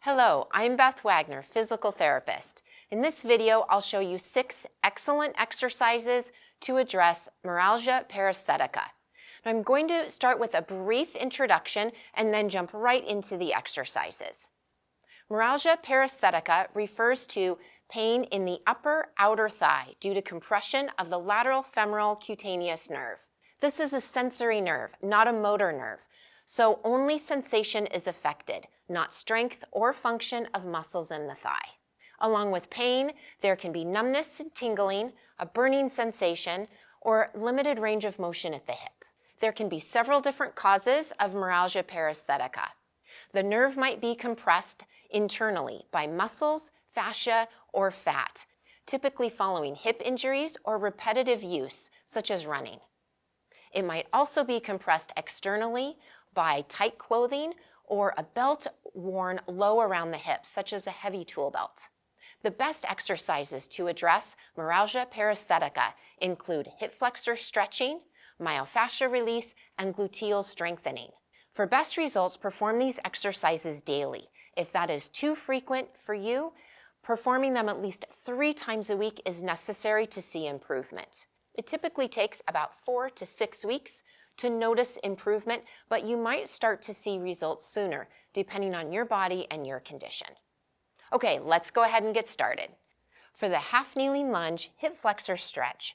Hello, I'm Beth Wagner, physical therapist. In this video, I'll show you 6 excellent exercises to address Meralgia Paresthetica. I'm going to start with a brief introduction and then jump right into the exercises. Meralgia Paresthetica refers to pain in the upper outer thigh due to compression of the lateral femoral cutaneous nerve. This is a sensory nerve, not a motor nerve, so only sensation is affected, not strength or function of muscles in the thigh. Along with pain, there can be numbness and tingling, a burning sensation, or limited range of motion at the hip. There can be several different causes of Meralgia Paresthetica. The nerve might be compressed internally by muscles, fascia, or fat, typically following hip injuries or repetitive use, such as running. It might also be compressed externally by tight clothing or a belt worn low around the hips, such as a heavy tool belt. The best exercises to address Meralgia Paresthetica include hip flexor stretching, myofascial release, and gluteal strengthening. For best results, perform these exercises daily. If that is too frequent for you, performing them at least 3 times a week is necessary to see improvement. It typically takes about 4 to 6 weeks to notice improvement, but you might start to see results sooner, depending on your body and your condition. Okay, let's go ahead and get started. For the half kneeling lunge hip flexor stretch,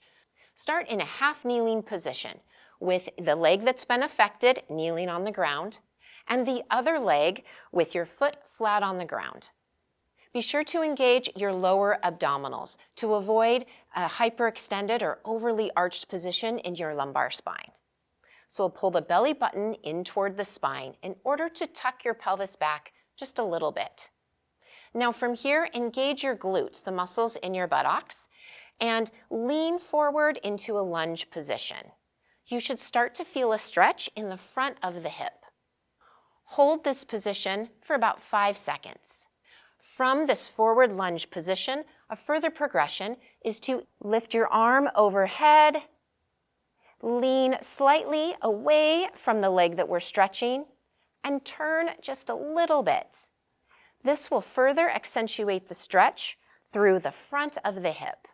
start in a half kneeling position with the leg that's been affected kneeling on the ground and the other leg with your foot flat on the ground. Be sure to engage your lower abdominals to avoid a hyperextended or overly arched position in your lumbar spine. So we'll pull the belly button in toward the spine in order to tuck your pelvis back just a little bit. Now from here, engage your glutes, the muscles in your buttocks, and lean forward into a lunge position. You should start to feel a stretch in the front of the hip. Hold this position for about 5 seconds. From this forward lunge position, a further progression is to lift your arm overhead, lean slightly away from the leg that we're stretching, and turn just a little bit. This will further accentuate the stretch through the front of the hip.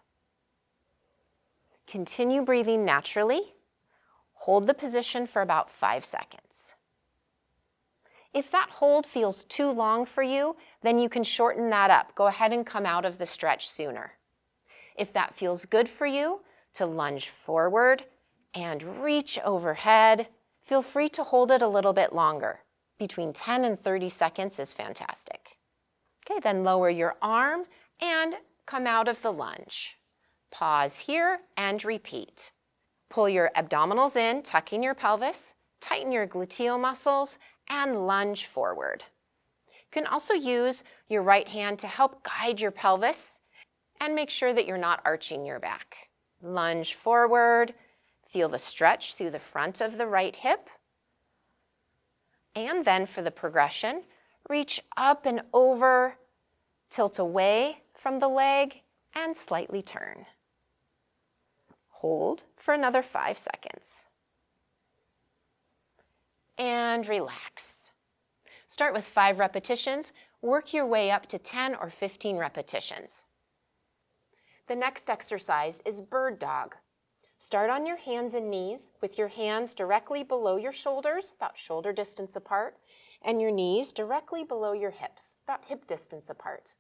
Continue breathing naturally. Hold the position for about 5 seconds. If that hold feels too long for you, then you can shorten that up. Go ahead and come out of the stretch sooner. If that feels good for you, to lunge forward and reach overhead, feel free to hold it a little bit longer. Between 10 and 30 seconds is fantastic. Okay, then lower your arm and come out of the lunge. Pause here and repeat. Pull your abdominals in, tucking your pelvis, tighten your gluteal muscles, and lunge forward. You can also use your right hand to help guide your pelvis and make sure that you're not arching your back. Lunge forward, feel the stretch through the front of the right hip. And then for the progression, reach up and over, tilt away from the leg, and slightly turn. Hold for another 5 seconds. And relax. Start with 5 repetitions. Work your way up to 10 or 15 repetitions. The next exercise is bird dog. Start on your hands and knees with your hands directly below your shoulders, about shoulder distance apart, and your knees directly below your hips, about hip distance apart.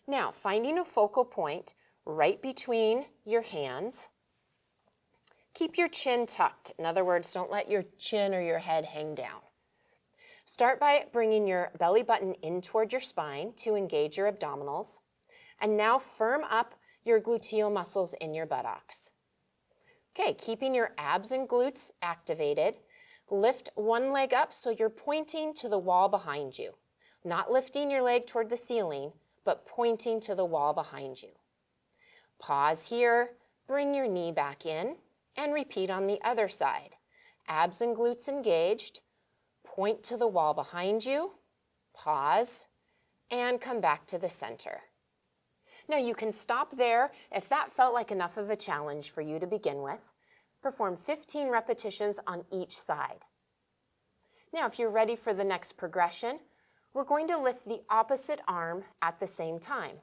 Now, finding a focal point right between your hands. Keep your chin tucked. In other words, don't let your chin or your head hang down. Start by bringing your belly button in toward your spine to engage your abdominals. And now firm up your gluteal muscles in your buttocks. Okay, keeping your abs and glutes activated, lift one leg up so you're pointing to the wall behind you. Not lifting your leg toward the ceiling, but pointing to the wall behind you. Pause here, bring your knee back in, and repeat on the other side. Abs and glutes engaged, point to the wall behind you, pause, and come back to the center. Now you can stop there if that felt like enough of a challenge for you to begin with. Perform 15 repetitions on each side. Now if you're ready for the next progression, we're going to lift the opposite arm at the same time.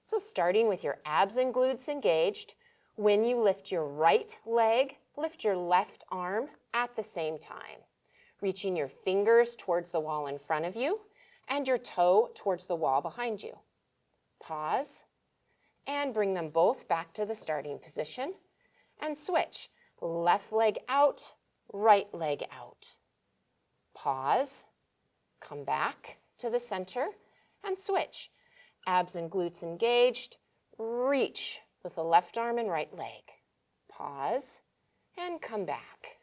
So starting with your abs and glutes engaged, when you lift your right leg, lift your left arm at the same time, reaching your fingers towards the wall in front of you and your toe towards the wall behind you. Pause and bring them both back to the starting position and switch. Left leg out, right leg out. Pause, come back to the center and switch. Abs and glutes engaged, reach with the left arm and right leg. Pause and come back.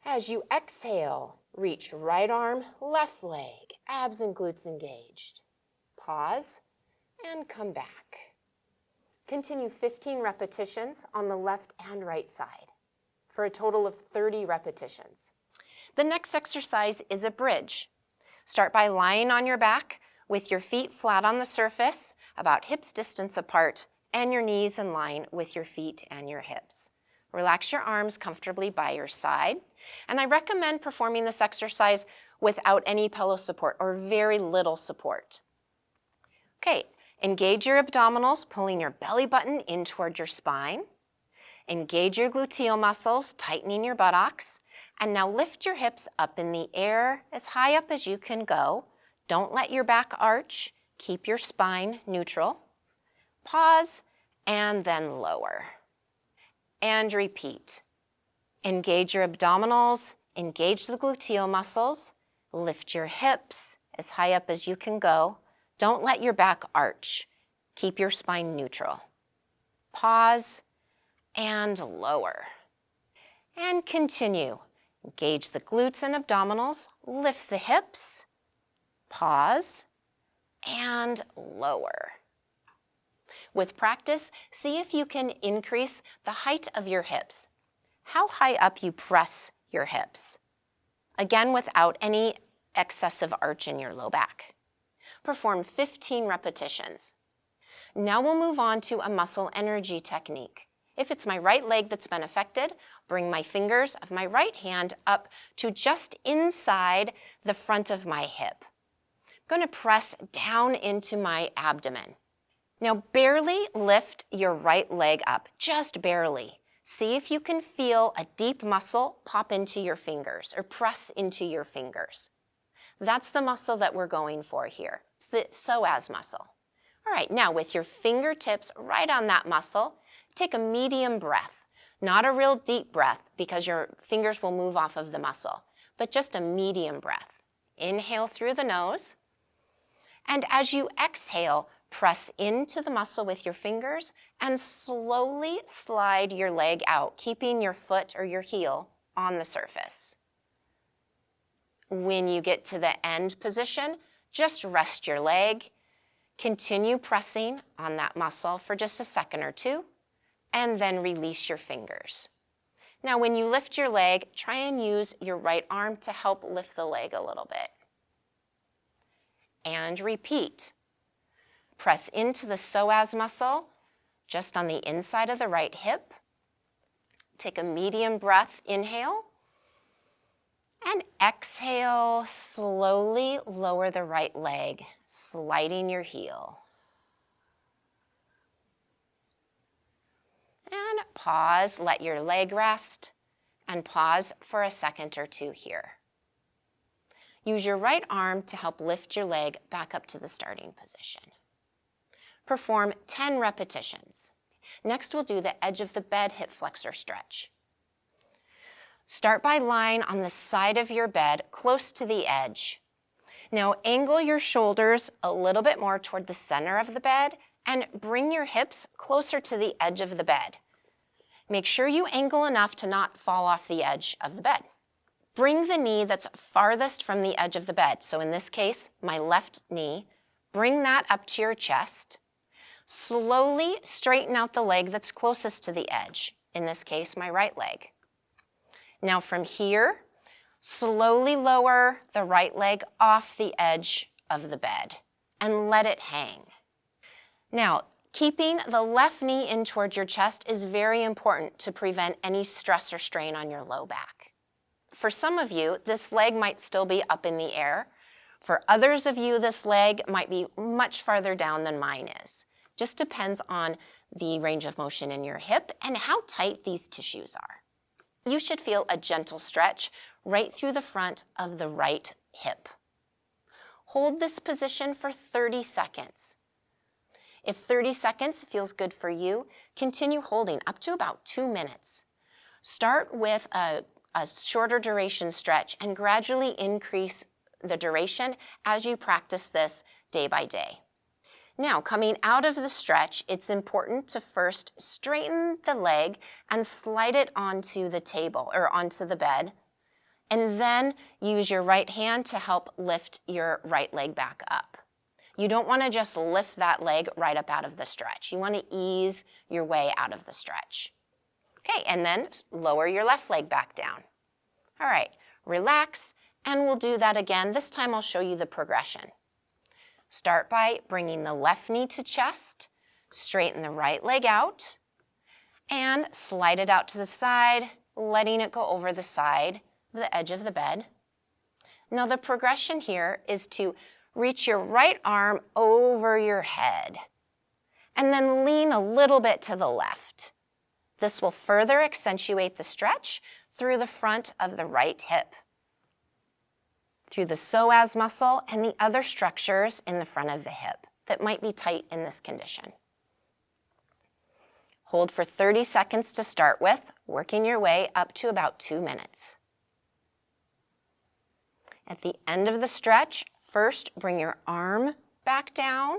As you exhale, reach right arm, left leg, abs and glutes engaged. Pause and come back. Continue 15 repetitions on the left and right side for a total of 30 repetitions. The next exercise is a bridge. Start by lying on your back with your feet flat on the surface, about hips distance apart, and your knees in line with your feet and your hips. Relax your arms comfortably by your side, and I recommend performing this exercise without any pillow support or very little support. Okay, engage your abdominals, pulling your belly button in toward your spine. Engage your gluteal muscles, tightening your buttocks. And now lift your hips up in the air as high up as you can go. Don't let your back arch. Keep your spine neutral. Pause and then lower. And repeat. Engage your abdominals, engage the gluteal muscles, lift your hips as high up as you can go. Don't let your back arch. Keep your spine neutral. Pause and lower. And continue. Engage the glutes and abdominals, lift the hips, pause, and lower. With practice, see if you can increase the height of your hips. How high up you press your hips. Again, without any excessive arch in your low back. Perform 15 repetitions. Now we'll move on to a muscle energy technique. If it's my right leg that's been affected, bring my fingers of my right hand up to just inside the front of my hip. I'm going to press down into my abdomen. Now barely lift your right leg up, just barely. See if you can feel a deep muscle pop into your fingers or press into your fingers. That's the muscle that we're going for here. It's the psoas muscle. All right, now with your fingertips right on that muscle, take a medium breath. Not a real deep breath because your fingers will move off of the muscle, but just a medium breath. Inhale through the nose, and as you exhale, press into the muscle with your fingers and slowly slide your leg out, keeping your foot or your heel on the surface. When you get to the end position, just rest your leg. Continue pressing on that muscle for just a second or two, and then release your fingers. Now, when you lift your leg, try and use your right arm to help lift the leg a little bit. And repeat. Press into the psoas muscle, just on the inside of the right hip. Take a medium breath, inhale. And exhale, slowly lower the right leg, sliding your heel. And pause, let your leg rest, and pause for a second or two here. Use your right arm to help lift your leg back up to the starting position. Perform 10 repetitions. Next, we'll do the edge of the bed hip flexor stretch. Start by lying on the side of your bed close to the edge. Now angle your shoulders a little bit more toward the center of the bed and bring your hips closer to the edge of the bed. Make sure you angle enough to not fall off the edge of the bed. Bring the knee that's farthest from the edge of the bed. So in this case, my left knee, bring that up to your chest. Slowly straighten out the leg that's closest to the edge. In this case, my right leg. Now from here, slowly lower the right leg off the edge of the bed and let it hang. Now, keeping the left knee in toward your chest is very important to prevent any stress or strain on your low back. For some of you, this leg might still be up in the air, For others of you, this leg might be much farther down than mine is. Just depends on the range of motion in your hip and how tight these tissues are. You should feel a gentle stretch right through the front of the right hip. Hold this position for 30 seconds. If 30 seconds feels good for you, continue holding up to about 2 minutes. Start with a shorter duration stretch and gradually increase the duration as you practice this day by day. Now, coming out of the stretch, it's important to first straighten the leg and slide it onto the table or onto the bed, and then use your right hand to help lift your right leg back up. You don't want to just lift that leg right up out of the stretch. You want to ease your way out of the stretch. Okay, and then lower your left leg back down. All right, relax, and we'll do that again. This time I'll show you the progression. Start by bringing the left knee to chest, straighten the right leg out, and slide it out to the side, letting it go over the side of the edge of the bed. Now the progression here is to reach your right arm over your head, and then lean a little bit to the left. This will further accentuate the stretch through the front of the right hip, through the psoas muscle and the other structures in the front of the hip that might be tight in this condition. Hold for 30 seconds to start with, working your way up to about 2 minutes. At the end of the stretch, first bring your arm back down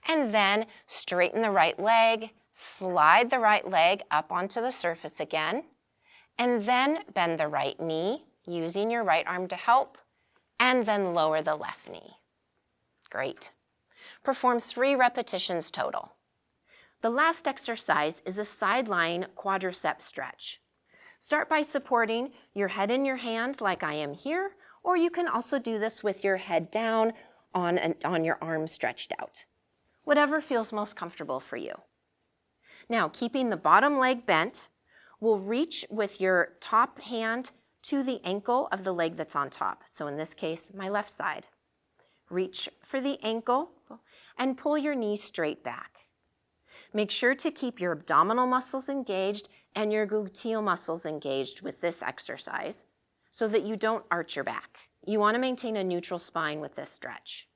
and then straighten the right leg, slide the right leg up onto the surface again, and then bend the right knee using your right arm to help, and then lower the left knee. Great. Perform 3 repetitions total. The last exercise is a side-lying quadriceps stretch. Start by supporting your head in your hand like I am here, or you can also do this with your head down on your arms stretched out. Whatever feels most comfortable for you. Now, keeping the bottom leg bent, we'll reach with your top hand to the ankle of the leg that's on top. So in this case, my left side. Reach for the ankle and pull your knee straight back. Make sure to keep your abdominal muscles engaged and your gluteal muscles engaged with this exercise so that you don't arch your back. You want to maintain a neutral spine with this stretch.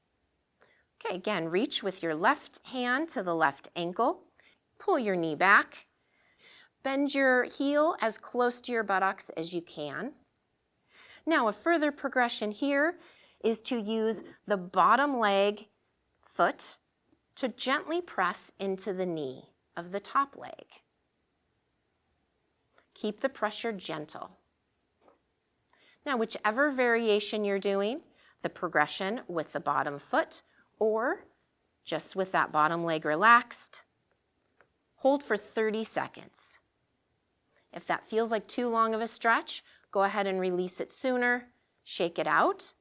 Okay, again, reach with your left hand to the left ankle. Pull your knee back. Bend your heel as close to your buttocks as you can. Now, a further progression here is to use the bottom leg foot to gently press into the knee of the top leg. Keep the pressure gentle. Now, whichever variation you're doing, the progression with the bottom foot or just with that bottom leg relaxed, hold for 30 seconds. If that feels like too long of a stretch, go ahead and release it sooner, shake it out,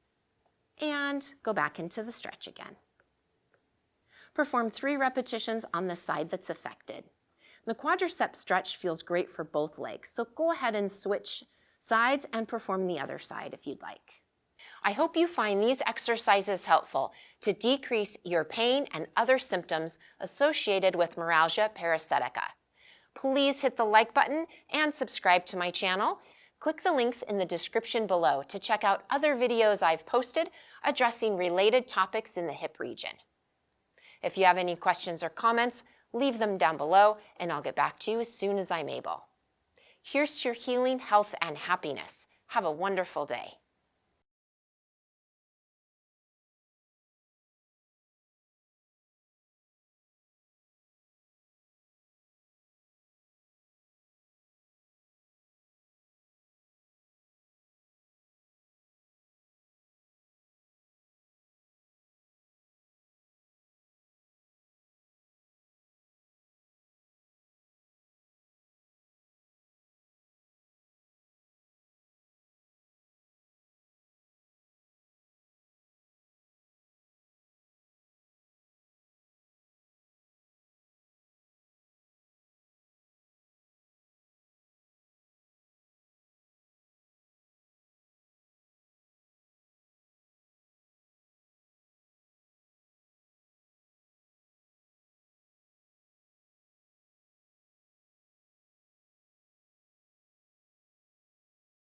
and go back into the stretch again. Perform 3 repetitions on the side that's affected. The quadriceps stretch feels great for both legs, so go ahead and switch sides and perform the other side if you'd like. I hope you find these exercises helpful to decrease your pain and other symptoms associated with Meralgia Paresthetica. Please hit the like button and subscribe to my channel. Click the links in the description below to check out other videos I've posted addressing related topics in the hip region. If you have any questions or comments, leave them down below and I'll get back to you as soon as I'm able. Here's to your healing, health, and happiness. Have a wonderful day.